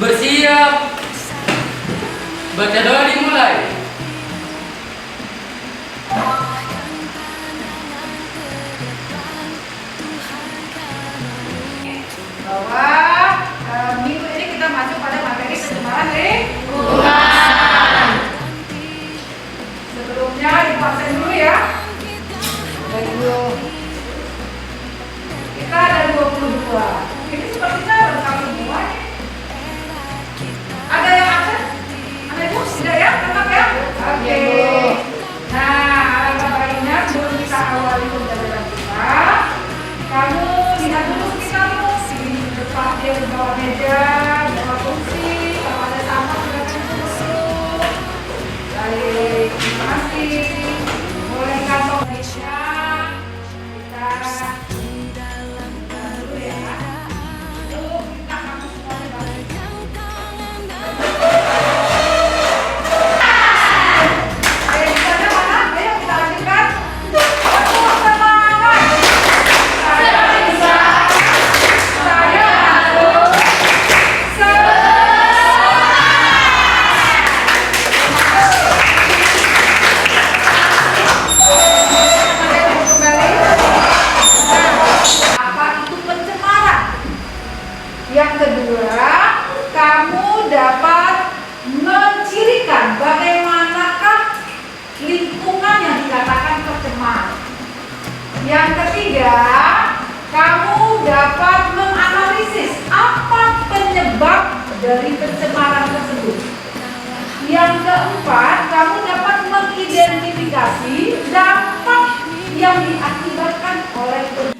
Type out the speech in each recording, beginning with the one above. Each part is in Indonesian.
Bersiap. Baca doa dimulai. Bahwa minggu ini kita masuk pada materi pencemaran lingkungan. Sebelumnya dipakai dulu ya. Kita ada 22. Ini sepertinya lengkap semua. Ada yang absen? Ada ibu? Tidak ya? Lengkap ya? Oke. Nah, alangkah baiknya sebelum kita awali pembelajaran kita, kamu lihat dulu sekitarmu. Di depan dia di bawah meja, bawah kursi, kalau ada sampah silakan tutup dulu. Baik, terima kasih. Boleh kantong meja. Kita dulu ya. Yuk, kita kamu semuanya balik. Ayo, misalnya mana? Ayo kita lanjutkan. Aduh, semangat. Saya bisa. Saya harus. Kembali. Apa itu pencemaran? Yang kedua, kamu dapat mencirikan bagaimanakah lingkungan yang dikatakan tercemar. Yang ketiga, kamu dapat menganalisis apa penyebab dari pencemaran tersebut. Yang keempat, kamu dapat mengidentifikasi dampak yang diakibatkan oleh pencemaran.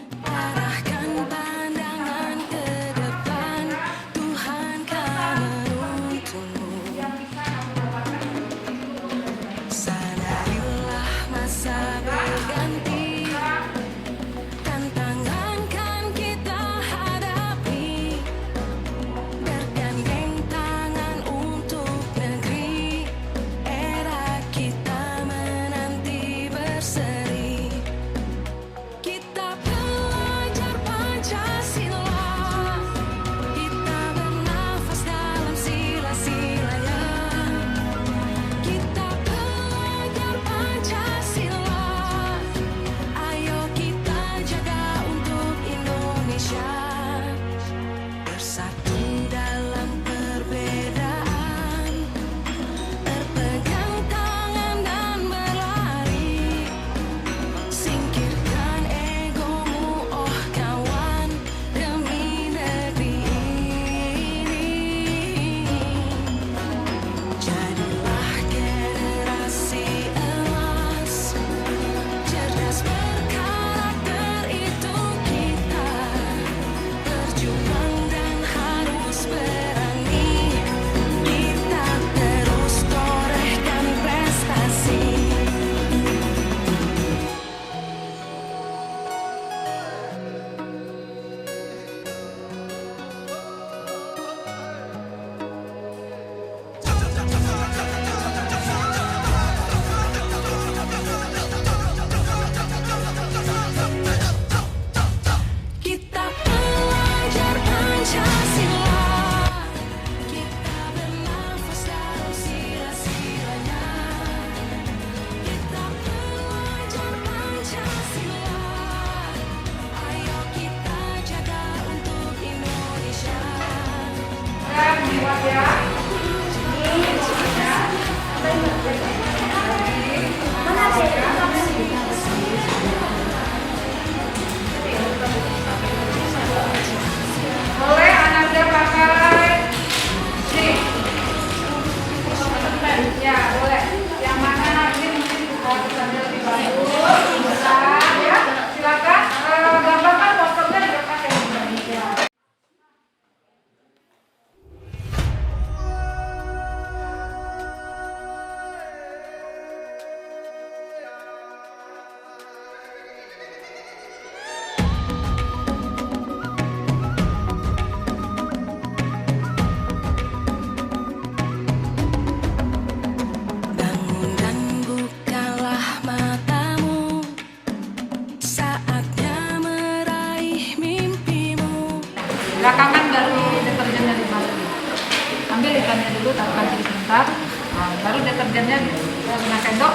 lalu deterjennya dengan sendok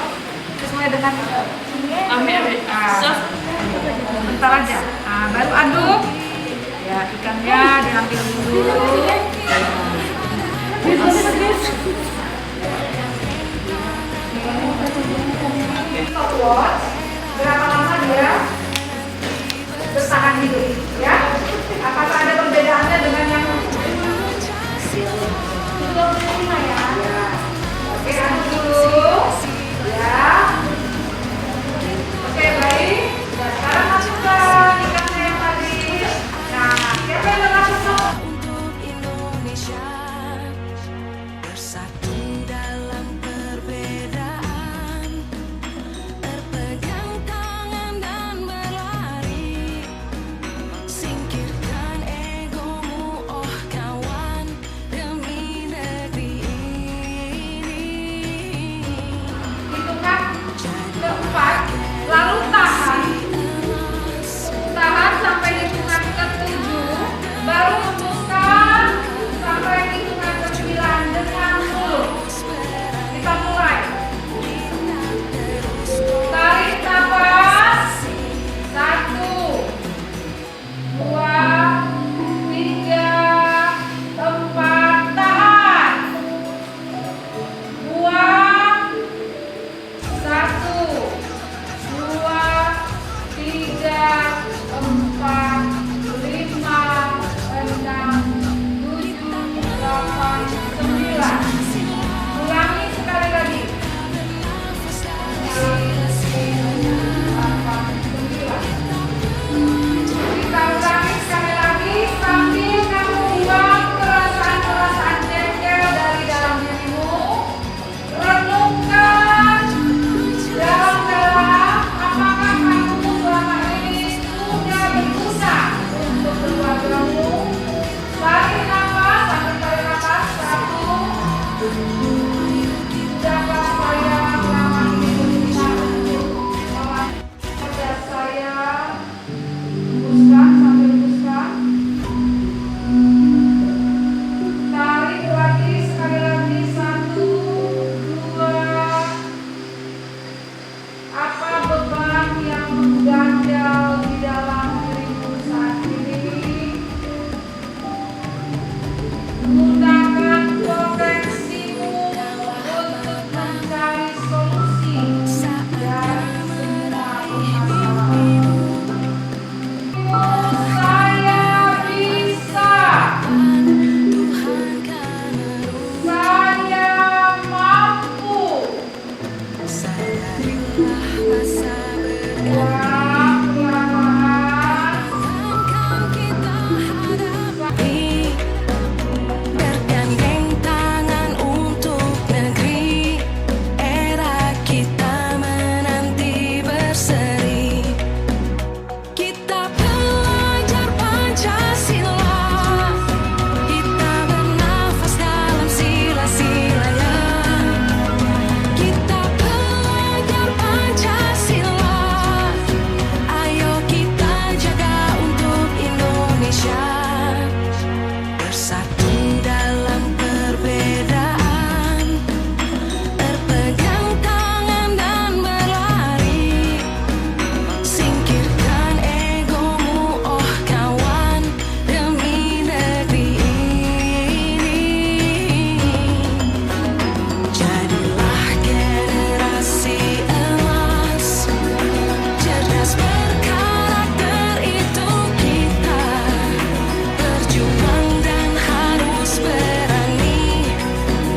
sesuai dengan bentar aja. Baru aduk ya, ikannya diambil dulu. Berapa lama dia bertahan hidup ya? Apakah ada perbedaannya dengan yang ya? Oke, aduk dulu ya. Oke, baik. Nah, sekarang masukkan ikannya yang tadi. Nah, siapa yang langsung? Untuk Indonesia bersatu dalam perbedaan, berpegang tangan dan berlari, singkirkan egomu oh kawan, demi negeri ini. Hitungan keempat, lalu tahan sampai hitungan ke-7, baru hembuskan sampai hitungan ke-9 dengan mulut. Kita mulai. Tarik nafas. 1, 2, 3, 4, tahan. Buang. 1, 2, 3, 4, 5, 6, 7, 8, 9. Ulangi sekali lagi. 8, 9. Kita ulangi sekali lagi sambil kamu buang perasaan-perasaan jengkel dari dalam dirimu. Renungkan dalam-dalam apakah kamu selama ini sudah berguna untuk keluargamu. Tarik nafas, sambil tarik nafas. 1. Sudahkah saya selama ini berguna untuk keluarga saya? Hembuskan, sambil hembuskan. Tarik lagi, sekali lagi. 1, 2. Apa beban yang mengganjal di dalam dirimu saat ini? Gunakan potensimu untuk mencari solusi dari semua permasalahan. Saya bisa. Saya mampu. Sadarilah masa Ya, perlahan. akan kita hadapi, bergandeng tangan untuk negeri, era kita menanti berseri. Kita belajar Pancasila, kita bernafas dalam sila-silanya. Kita belajar Pancasila, ayo kita jaga untuk Indonesia. Bersatu dalam perbedaan, berpegang tangan dan berlari, singkirkan egomu oh kawan, demi negeri ini. Jadilah generasi emas, cerdas berkarakter itu kita, berjuang dan harus berani,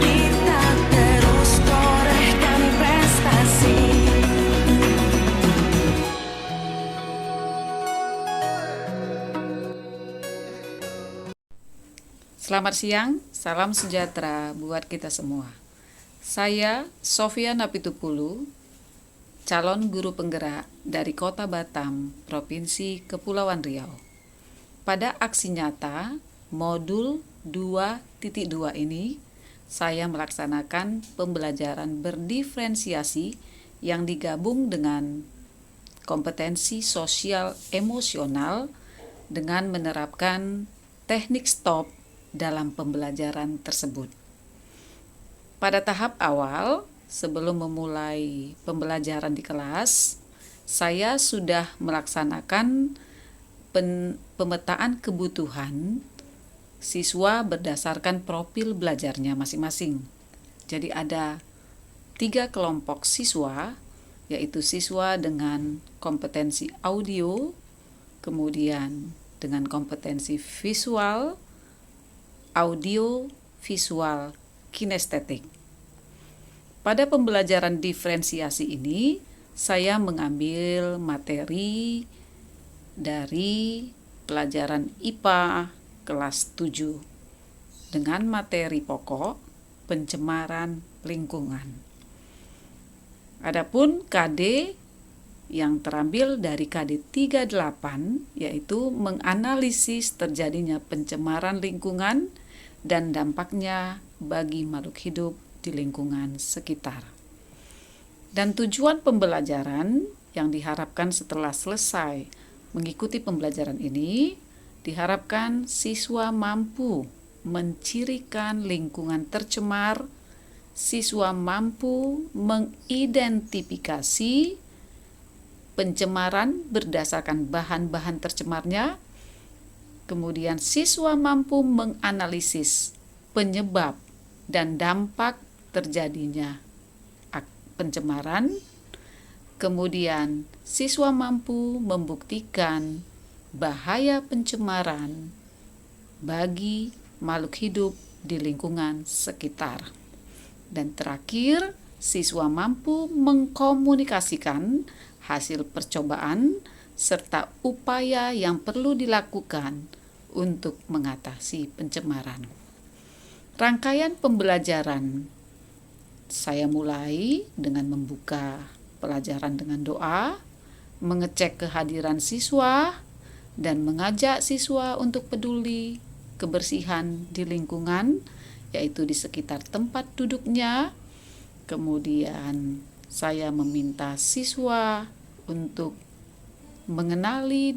kita terus torehkan prestasi. Selamat siang, salam sejahtera buat kita semua. Saya Sofia Napitupulu, calon guru penggerak dari Kota Batam, Provinsi Kepulauan Riau. Pada aksi nyata modul 2.2 ini, saya melaksanakan pembelajaran berdiferensiasi yang digabung dengan kompetensi sosial emosional dengan menerapkan teknik STOP dalam pembelajaran tersebut. Pada tahap awal, sebelum memulai pembelajaran di kelas, saya sudah melaksanakan pemetaan kebutuhan siswa berdasarkan profil belajarnya masing-masing. Jadi ada 3 kelompok siswa, yaitu siswa dengan kompetensi audio, kemudian dengan kompetensi visual, audio, visual, kinestetik. Pada pembelajaran diferensiasi ini, saya mengambil materi dari pelajaran IPA kelas 7 dengan materi pokok pencemaran lingkungan. Adapun KD yang terambil dari KD 38 yaitu menganalisis terjadinya pencemaran lingkungan dan dampaknya bagi makhluk hidup di lingkungan sekitar. Dan tujuan pembelajaran yang diharapkan setelah selesai mengikuti pembelajaran ini, diharapkan siswa mampu mencirikan lingkungan tercemar, siswa mampu mengidentifikasi pencemaran berdasarkan bahan-bahan tercemarnya, kemudian siswa mampu menganalisis penyebab dan dampak terjadinya pencemaran, kemudian siswa mampu membuktikan bahaya pencemaran bagi makhluk hidup di lingkungan sekitar. Dan terakhir, siswa mampu mengkomunikasikan hasil percobaan serta upaya yang perlu dilakukan untuk mengatasi pencemaran. Rangkaian pembelajaran saya mulai dengan membuka pelajaran dengan doa, mengecek kehadiran siswa, dan mengajak siswa untuk peduli kebersihan di lingkungan, yaitu di sekitar tempat duduknya. Kemudian saya meminta siswa untuk mengenali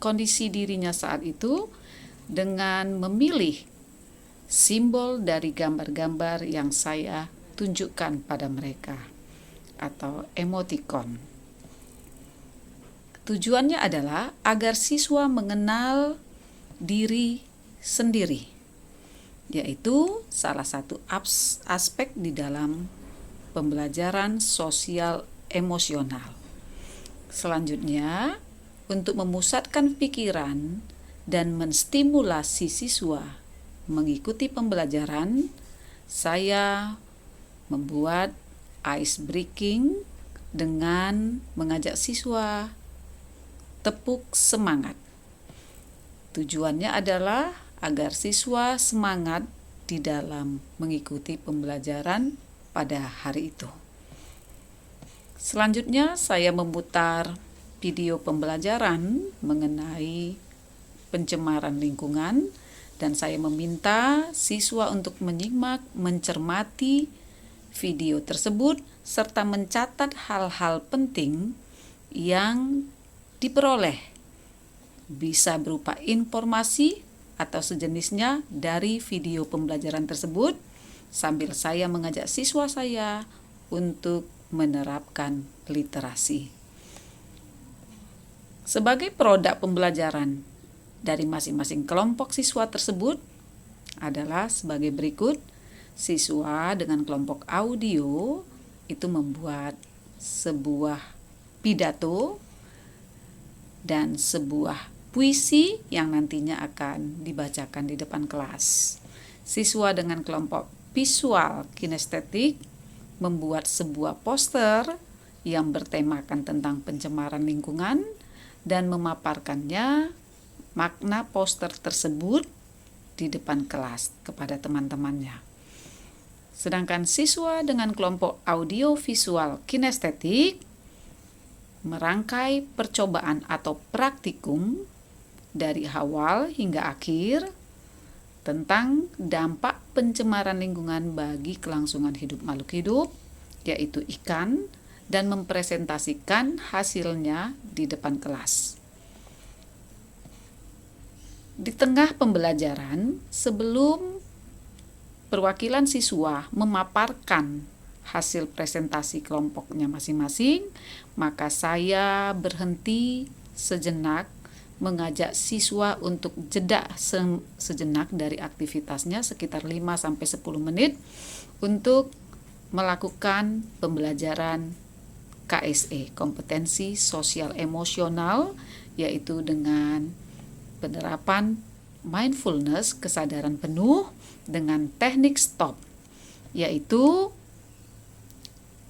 kondisi dirinya saat itu dengan memilih simbol dari gambar-gambar yang saya tunjukkan pada mereka atau emoticon. Tujuannya adalah agar siswa mengenal diri sendiri, yaitu salah satu aspek di dalam pembelajaran sosial emosional. Selanjutnya, untuk memusatkan pikiran dan menstimulasi siswa mengikuti pembelajaran, saya membuat ice breaking dengan mengajak siswa tepuk semangat. Tujuannya adalah agar siswa semangat di dalam mengikuti pembelajaran pada hari itu. Selanjutnya saya memutar video pembelajaran mengenai pencemaran lingkungan dan saya meminta siswa untuk menyimak, mencermati video tersebut serta mencatat hal-hal penting yang diperoleh, bisa berupa informasi atau sejenisnya dari video pembelajaran tersebut, sambil saya mengajak siswa saya untuk menerapkan literasi. Sebagai produk pembelajaran dari masing-masing kelompok siswa tersebut adalah sebagai berikut. Siswa dengan kelompok audio itu membuat sebuah pidato dan sebuah puisi yang nantinya akan dibacakan di depan kelas. Siswa dengan kelompok visual kinestetik membuat sebuah poster yang bertemakan tentang pencemaran lingkungan dan memaparkannya makna poster tersebut di depan kelas kepada teman-temannya. Sedangkan siswa dengan kelompok audio visual kinestetik merangkai percobaan atau praktikum dari awal hingga akhir tentang dampak pencemaran lingkungan bagi kelangsungan hidup makhluk hidup, yaitu ikan, dan mempresentasikan hasilnya di depan kelas. Di tengah pembelajaran, sebelum perwakilan siswa memaparkan hasil presentasi kelompoknya masing-masing, maka saya berhenti sejenak mengajak siswa untuk jeda sejenak dari aktivitasnya sekitar 5-10 menit untuk melakukan pembelajaran KSE, kompetensi sosial emosional, yaitu dengan penerapan mindfulness, kesadaran penuh, dengan teknik stop, yaitu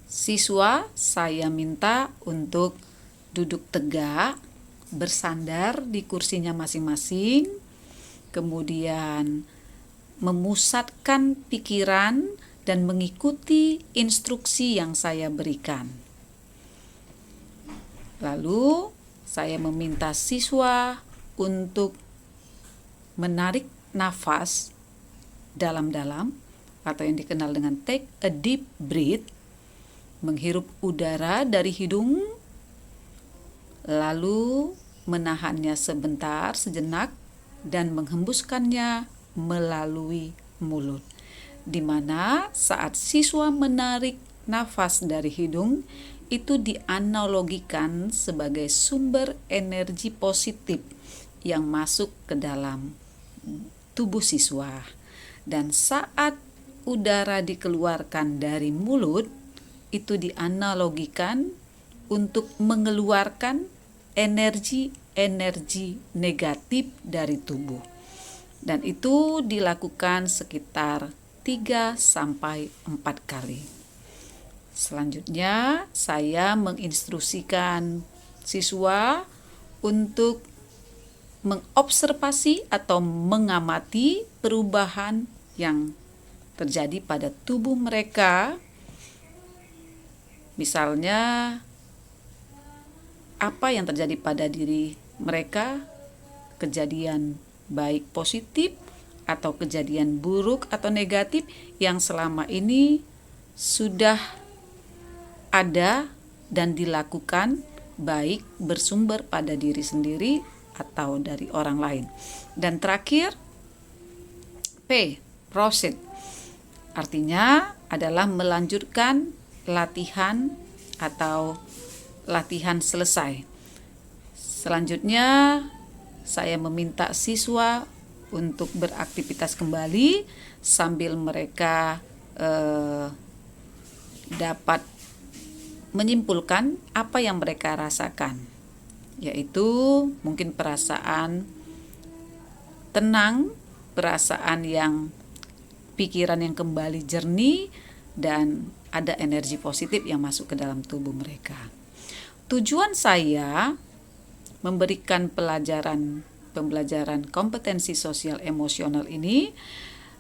siswa saya minta untuk duduk tegak, bersandar di kursinya masing-masing, kemudian memusatkan pikiran dan mengikuti instruksi yang saya berikan. Lalu saya meminta siswa untuk menarik nafas dalam-dalam atau yang dikenal dengan take a deep breath, menghirup udara dari hidung, lalu menahannya sejenak dan menghembuskannya melalui mulut. Di mana saat siswa menarik nafas dari hidung, itu dianalogikan sebagai sumber energi positif yang masuk ke dalam tubuh siswa. Dan saat udara dikeluarkan dari mulut, itu dianalogikan untuk mengeluarkan energi negatif dari tubuh. Dan itu dilakukan sekitar 3-4 kali. Selanjutnya, saya menginstruksikan siswa untuk mengobservasi atau mengamati perubahan yang terjadi pada tubuh mereka. Misalnya, apa yang terjadi pada diri mereka, kejadian baik positif atau kejadian buruk atau negatif yang selama ini sudah ada dan dilakukan, baik bersumber pada diri sendiri atau dari orang lain. Dan terakhir, P, proceed, artinya adalah melanjutkan latihan atau latihan selesai. Selanjutnya, saya meminta siswa untuk beraktivitas kembali sambil mereka dapat menyimpulkan apa yang mereka rasakan, yaitu mungkin perasaan tenang, perasaan yang pikiran yang kembali jernih, dan ada energi positif yang masuk ke dalam tubuh mereka. Tujuan saya memberikan pembelajaran kompetensi sosial emosional ini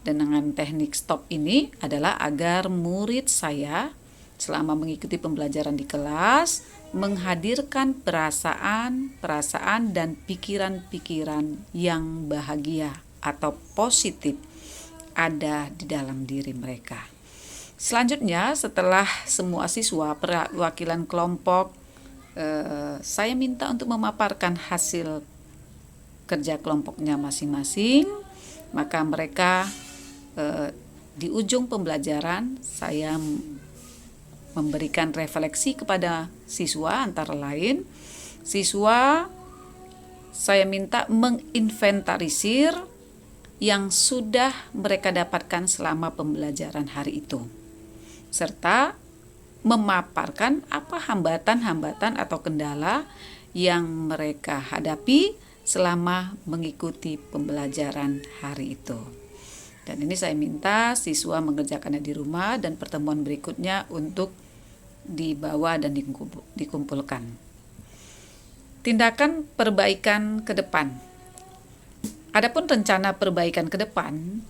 dengan teknik stop ini adalah agar murid saya selama mengikuti pembelajaran di kelas menghadirkan perasaan dan pikiran-pikiran yang bahagia atau positif ada di dalam diri mereka. Selanjutnya, setelah semua siswa perwakilan kelompok, saya minta untuk memaparkan hasil kerja kelompoknya masing-masing. Maka mereka di ujung pembelajaran saya memberikan refleksi kepada siswa, antara lain siswa saya minta menginventarisir yang sudah mereka dapatkan selama pembelajaran hari itu, serta memaparkan apa hambatan-hambatan atau kendala yang mereka hadapi selama mengikuti pembelajaran hari itu. Dan ini saya minta siswa mengerjakannya di rumah dan pertemuan berikutnya untuk dibawa dan dikumpulkan. Tindakan perbaikan ke depan. Adapun rencana perbaikan ke depan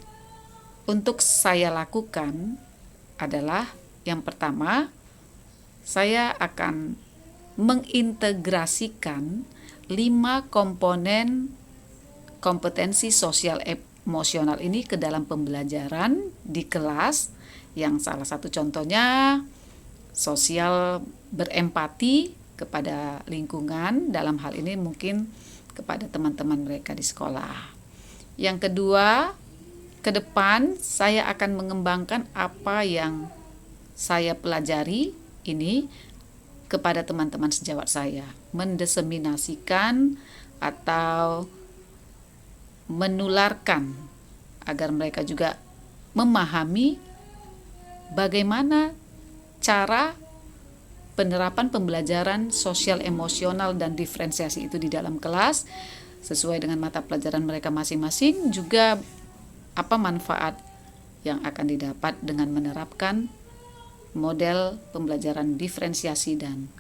untuk saya lakukan adalah yang pertama, saya akan mengintegrasikan 5 komponen kompetensi sosial emosional ini ke dalam pembelajaran di kelas, yang salah satu contohnya sosial berempati kepada lingkungan, dalam hal ini mungkin kepada teman-teman mereka di sekolah. Yang kedua, ke depan saya akan mengembangkan apa yang saya pelajari ini kepada teman-teman sejawat saya, mendiseminasikan atau menularkan agar mereka juga memahami bagaimana cara penerapan pembelajaran sosial emosional dan diferensiasi itu di dalam kelas sesuai dengan mata pelajaran mereka masing-masing, juga apa manfaat yang akan didapat dengan menerapkan model pembelajaran diferensiasi dan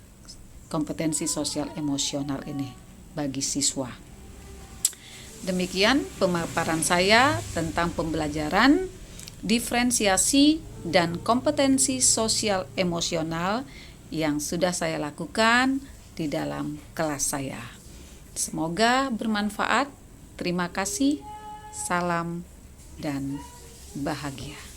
kompetensi sosial emosional ini bagi siswa. Demikian pemaparan saya tentang pembelajaran diferensiasi dan kompetensi sosial emosional yang sudah saya lakukan di dalam kelas saya. Semoga bermanfaat. Terima kasih. Salam dan bahagia.